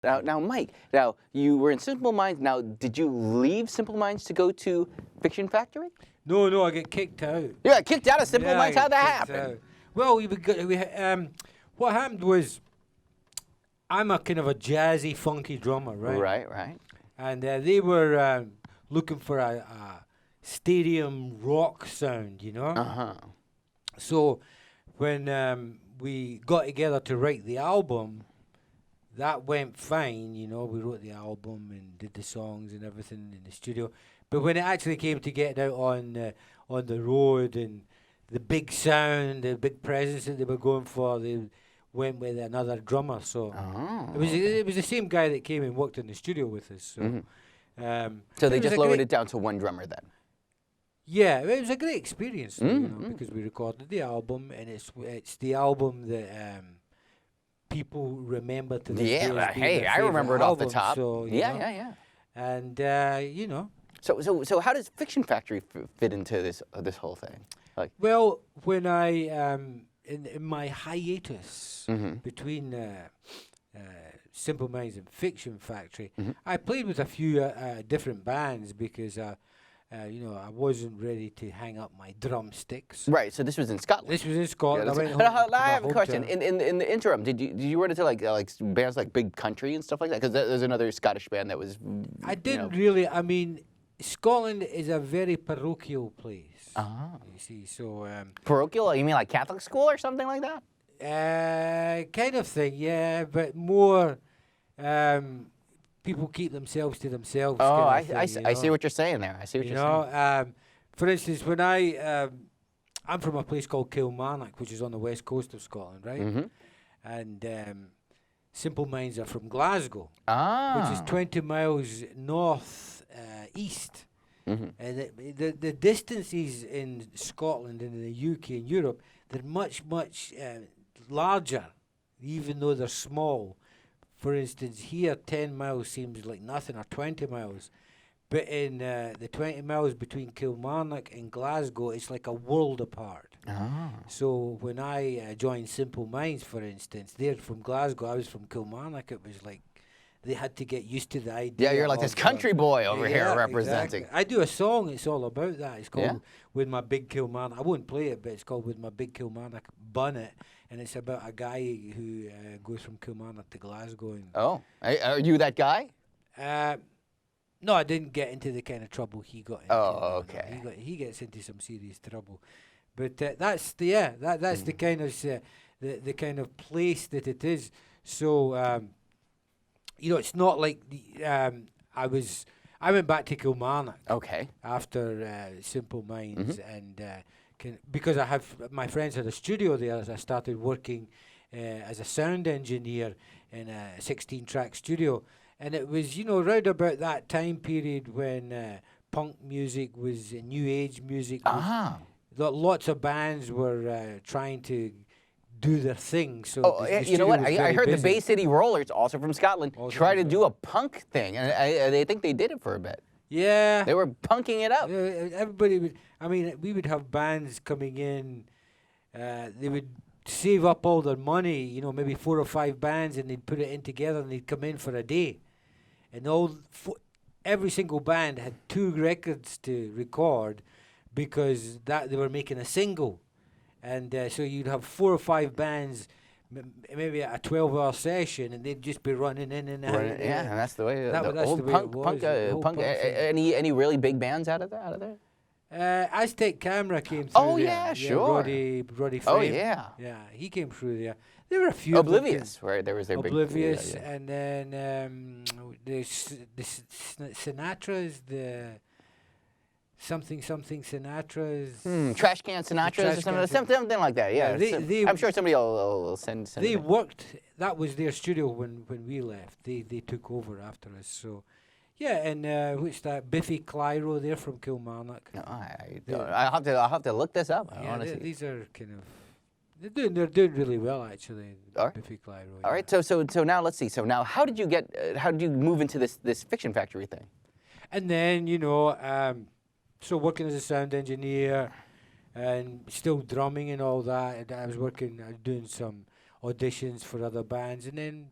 Now, Mike. Now, you were in Simple Minds. Now, did you leave Simple Minds to go to Fiction Factory? No, I get kicked out. You got kicked out of Simple Minds. How'd that happen? Well, what happened was, I'm a kind of a jazzy, funky drummer, right? Right. And they were looking for a stadium rock sound, So when we got together to write the album, that went fine, We wrote the album and did the songs and everything in the studio. But when it actually came to getting out on the road and the big sound, the big presence that they were going for, they went with another drummer. So it was the same guy that came and worked in the studio with us. So, so they just lowered it down to one drummer then. Yeah, it was a great experience, because we recorded the album, and it's the album that people remember to this day. Yeah, hey, I remember it off the top. So, Yeah. And So how does Fiction Factory fit into this whole thing? Like, well, when I in my hiatus between Simple Minds and Fiction Factory, I played with a few different bands because I wasn't ready to hang up my drumsticks. Right. So this was in Scotland. This was in Scotland. I have a question. In the interim, did you run into like bands like Big Country and stuff like that? Because there's another Scottish band that was. I didn't really. I mean, Scotland is a very parochial place. You see, so parochial? You mean like Catholic school or something like that? Kind of thing, yeah, but more. People keep themselves to themselves. Oh, I see what you're saying there. I see what you're saying. For instance, when I'm from a place called Kilmarnock, which is on the west coast of Scotland, right? And Simple Minds are from Glasgow, which is 20 miles north east. And the distances in Scotland and in the UK and Europe, they're much larger, even though they're small. For instance, here 10 miles seems like nothing, or 20 miles. But in the 20 miles between Kilmarnock and Glasgow, it's like a world apart. So when I joined Simple Minds, for instance, they're from Glasgow, I was from Kilmarnock, it was like they had to get used to the idea. Yeah, you're like this country boy over here representing. Exactly. I do a song, it's all about that. It's called With My Big Kilmarnock. I won't play it, but it's called With My Big Kilmarnock Bonnet. And it's about a guy who goes from Kilmarnock to Glasgow. And are you that guy? No, I didn't get into the kind of trouble he got into. Oh, okay. He gets into some serious trouble. But that's the kind of the kind of place that it is. So it's not like I went back to Kilmarnock. Okay. After Simple Minds and. Because my friends had a studio there, as I started working as a sound engineer in a 16-track studio. And it was, round about that time period when punk music was new age music. Lots of bands were trying to do their thing. So you know what? I heard the Bay City Rollers, also from Scotland, try to do a punk thing. And they think they did it for a bit. Yeah. They were punking it up. Everybody would, we would have bands coming in, they would save up all their money, maybe 4 or 5 bands, and they'd put it in together and they'd come in for a day. And every single band had 2 records to record because they were making a single. And so you'd have 4 or 5 bands, maybe a 12-hour session, and they'd just be running in and out. Yeah, and that's the way. That's the old the way punk. Any really big bands out of there? Aztec Camera came through. Oh yeah, sure. Roddy Frame. Oh yeah. Yeah, he came through there. There were a few. Oblivious, right? There was their Oblivious, big. and then the Sinatra's, the something Sinatra's. Trash Can Sinatra's or something like that. Yeah, I'm sure somebody will send. They worked. That was their studio when we left. They took over after us. So. Yeah, and what's that? Biffy Clyro, they're from Kilmarnock. No, I'll have to look this up. These are kind of they're doing really well actually. Biffy Clyro. All right, so now let's see. So now, how did you move into this Fiction Factory thing? And then so working as a sound engineer, and still drumming and all that. And I was doing some auditions for other bands, and then